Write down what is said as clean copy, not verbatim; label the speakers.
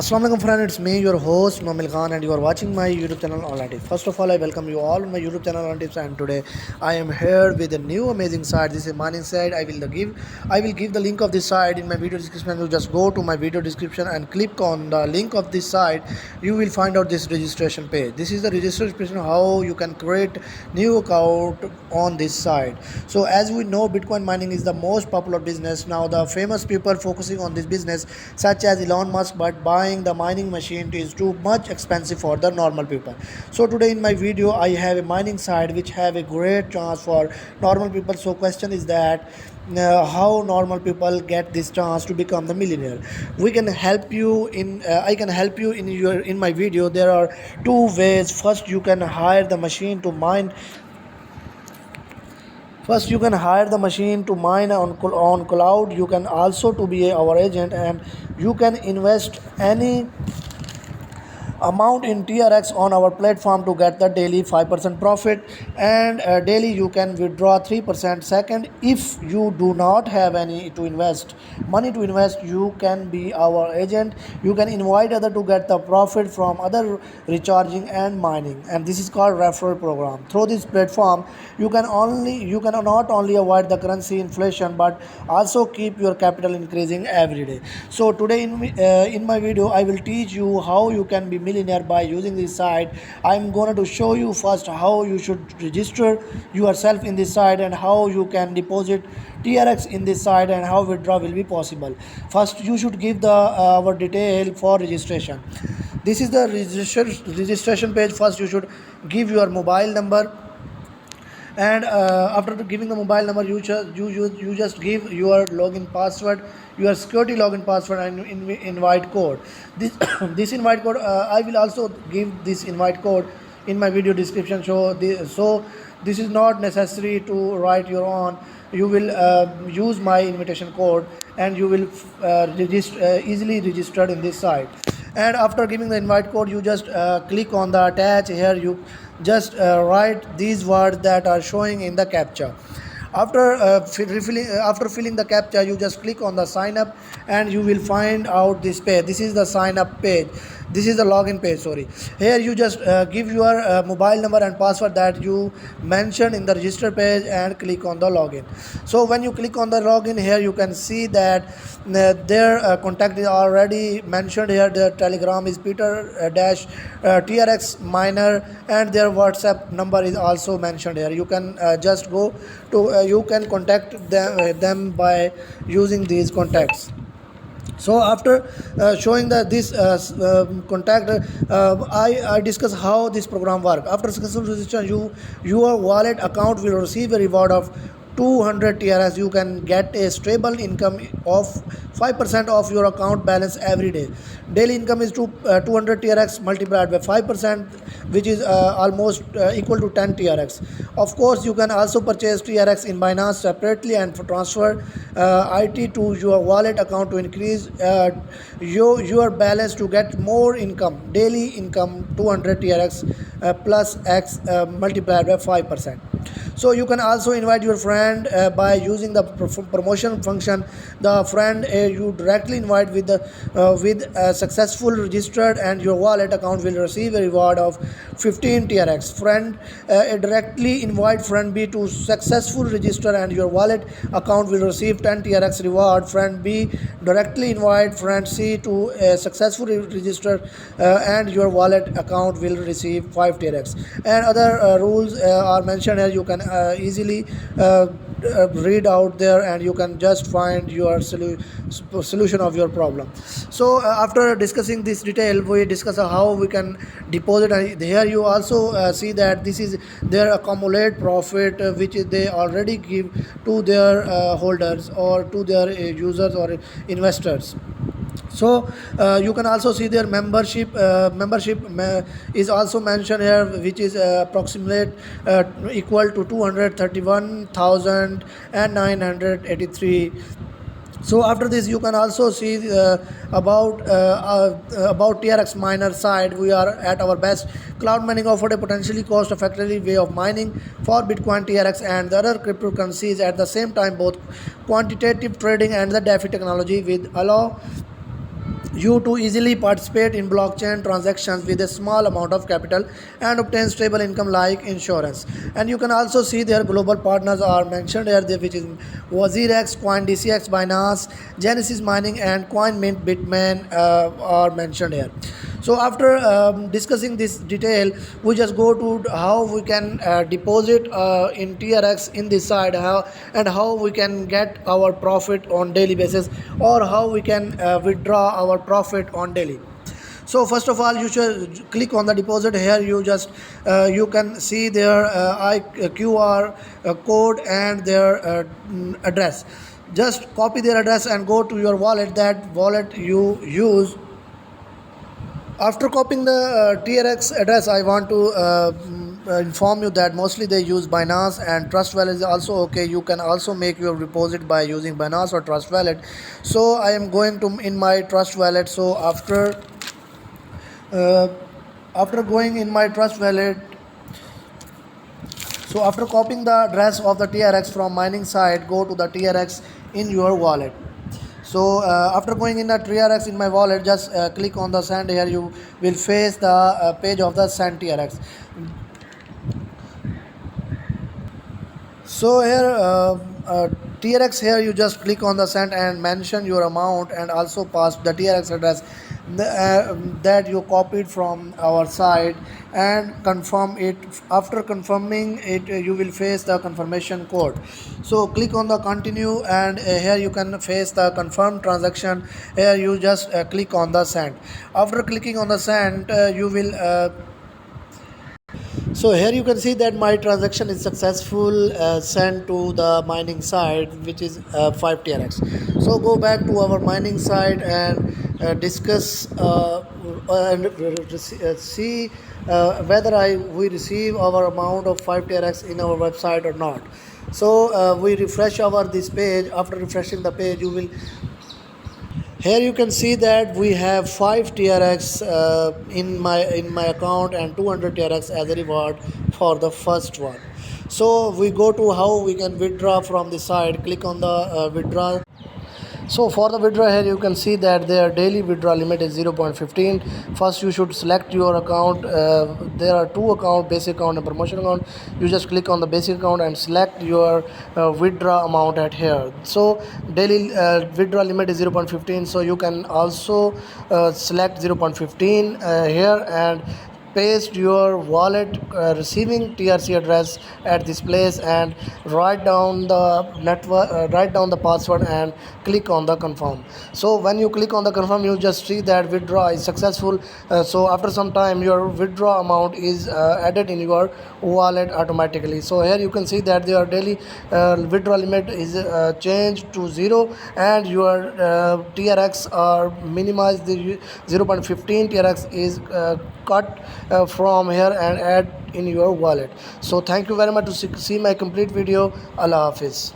Speaker 1: Assalamu alaikum friend, it's me your host Mamil Khan and you are watching my YouTube channel Online Tips. First of all, I welcome you all on my YouTube channel Online Tips, and today I am here with a new amazing site. This is a mining site. I will give the link of this site in my video description. You just go to my video description and click on the link of this site. You will find out this registration page. This is the registration how you can create new account on this site. So as we know, Bitcoin mining is the most popular business now. The famous people focusing on this business such as Elon Musk, but buying the mining machine is too much expensive for the normal people. So today in my video I have a mining site which have a great chance for normal people. So question is that how normal people get this chance to become the millionaire. We can help you in I can help you in my video. There are two ways. First, you can hire the machine to mine on cloud. You can also to be our agent, and you can invest any amount in TRX on our platform to get the daily 5% profit, and daily you can withdraw 3%. Second, if you do not have any to invest money to invest, you can be our agent. You can invite other to get the profit from other recharging and mining, and this is called referral program. Through this platform you can not only avoid the currency inflation but also keep your capital increasing every day. So today in my video I will teach you how you can be millionaire by using this site. I'm going to show you first how you should register yourself in this site and how you can deposit TRX in this site and how withdraw will be possible. First, you should give the our detail for registration. This is the registration page. First, you should give your mobile number, and after giving the mobile number you just give your login password, your security login password, and invite code. This this invite code, I will also give this invite code in my video description. So this is not necessary to write your own. You will use my invitation code and you will easily registered in this site. And after giving the invite code, you just click on the attach. Here you just write these words that are showing in the captcha. After filling the captcha, you just click on the sign up and you will find out this page. This is the sign up page. This is the login page, sorry. Here you just give your mobile number and password that you mentioned in the register page and click on the login. So when you click on the login, here you can see that their contact is already mentioned here. Their telegram is Peter dash TRX miner, and their WhatsApp number is also mentioned here. You can just go to you can contact them by using these contacts. So after showing this contact, I discuss how this program work. After successful registration, your wallet account will receive a reward of 200 TRS. You can get a stable income of 5% of your account balance every day. Daily income is 200 TRX multiplied by 5%, which is almost equal to 10 TRX. Of course, you can also purchase TRX in Binance separately and transfer IT to your wallet account to increase your balance to get more income. Daily income 200 TRX plus X multiplied by 5%. So you can also invite your friend by using the promotion function. The friend you directly invite with successful registered, and your wallet account will receive a reward of 15 TRX. Friend directly invite friend B to successful register, and your wallet account will receive 10 TRX reward. Friend B directly invite friend C to successfully register, and your wallet account will receive 5 TRX. And other rules are mentioned here. You can easily read out there, and you can just find your solution of your problem. So after discussing this detail, we discuss how we can deposit. And here you also see that this is their accumulate profit which they already give to their holders or to their users or investors. So you can also see their membership is also mentioned here, which is approximate equal to 231,983. So after this, you can also see about TRX miner side. We are at our best. Cloud mining offered a potentially cost-effective way of mining for Bitcoin, TRX, and the other cryptocurrencies at the same time. Both quantitative trading and the DeFi technology with allow you to easily participate in blockchain transactions with a small amount of capital and obtain stable income like insurance. And you can also see their global partners are mentioned here, which is WazirX, CoinDCX, Binance, Genesis Mining, and CoinMint Bitmain are mentioned here. So after discussing this detail, we just go to how we can deposit in TRX in this side, how we can get our profit on daily basis, or how we can withdraw our profit on daily. So first of all, you should click on the deposit. Here you just you can see their QR code and their address. Just copy their address and go to your wallet, that wallet you use. After copying the TRX address, I want to inform you that mostly they use Binance, and Trust Wallet is also okay. You can also make your deposit by using Binance or Trust Wallet. So I am going to in my Trust Wallet. So uh, after going in my Trust Wallet, so after copying the address of the TRX from mining site, go to the TRX in your wallet. So after going in the TRX in my wallet, just click on the send. Here you will face the page of the send TRX. So here TRX, here you just click on the send and mention your amount and also pass the TRX address that you copied from our site and confirm it. After confirming it, you will face the confirmation code. So click on the continue, and here you can face the confirm transaction. Here you just click on the send. After clicking on the send, you will so here you can see that my transaction is successful, sent to the mining site, which is 5 TRX. So go back to our mining site and discuss and see whether we receive our amount of 5 TRX in our website or not. So we refresh our this page. After refreshing the page, you will here you can see that we have 5 TRX in my account and 200 TRX as a reward for the first one. So we go to how we can withdraw from the site. Click on the withdraw. So for the withdrawal, here you can see that their daily withdrawal limit is 0.15. First you should select your account. There are two accounts, basic account and promotion account. You just click on the basic account and select your withdraw amount at here. So daily withdrawal limit is 0.15, so you can also select 0.15 here and paste your wallet receiving TRC address at this place and write down the network, write down the password and click on the confirm. So when you click on the confirm, you just see that withdraw is successful. So after some time, your withdraw amount is added in your wallet automatically. So here you can see that your daily withdrawal limit is changed to 0, and your TRX are minimized. The 0.15 TRX is cut from here and add in your wallet. So thank you very much to see my complete video. Allah Hafiz.